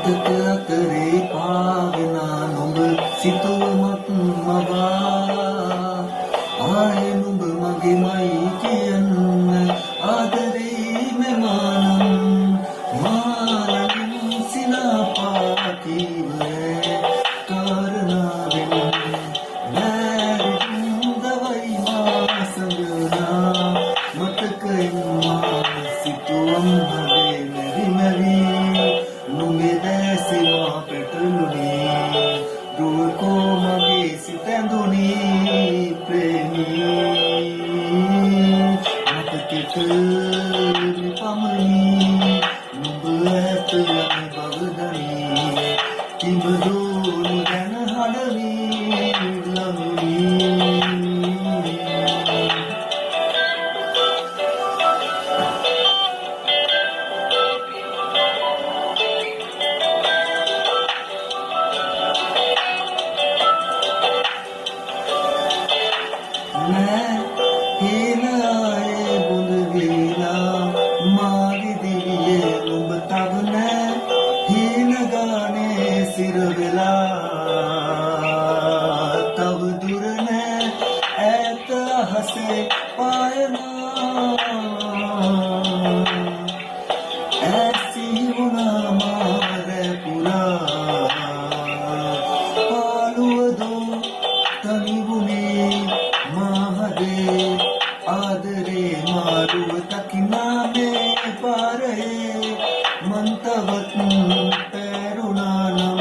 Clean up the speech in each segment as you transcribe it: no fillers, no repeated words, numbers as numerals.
මතක අතරේ පාවෙන නුඹ සිතුවමක් මවා ආයේ නුඹ මගේමයි කියන්න ආදරේ මෙමානම් මානමින් සිනාපාතිවේ කරනාවෙන් වැරදුදවයි මාසඟනා මතකයෙන් මා සිතුවම් හදේ මෙරි මෙරි නුඹේ දැසිවා පැටළුනේ දුකෝ මගේ සිතැඳුනේ ප්‍රේමී මතකෙට පමණි නුඹ ඇත යන බවදනී කිඹදෝනු ගැන හඬවී ළඟුනී मैं हेलाए बुंद वेला मारी दिलिए नुඹ तब मैं हीन गाने सिर वेला तब दूर ने ऐत हसे पायना ऐसी होना मारे पूरा पालुवदो तनिबुने महादे आदरे मारुव तकिनामे पारे मंतवत पैरुणानम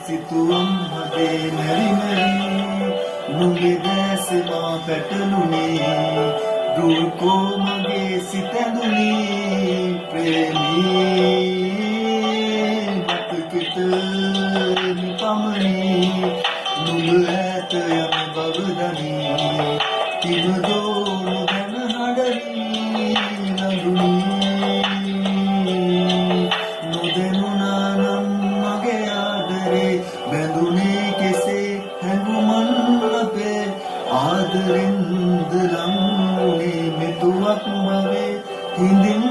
सितुवम हदे मेरी मेरी नुगे देसमा पैटलुने दूर को मगे सितंदुनी प्रेमी मत कित निपमनी नुग ऐत यम बवदनी කිවදෝනු ගැන හඬවී ළඟුනී නොදැනුණානම් මගේ ආදරේ බැඳුනේ කෙසේ හැඟුමන් අපේ ආදරෙන්ද ලං වුණේ මෙතුවක් මගේ හිඳින්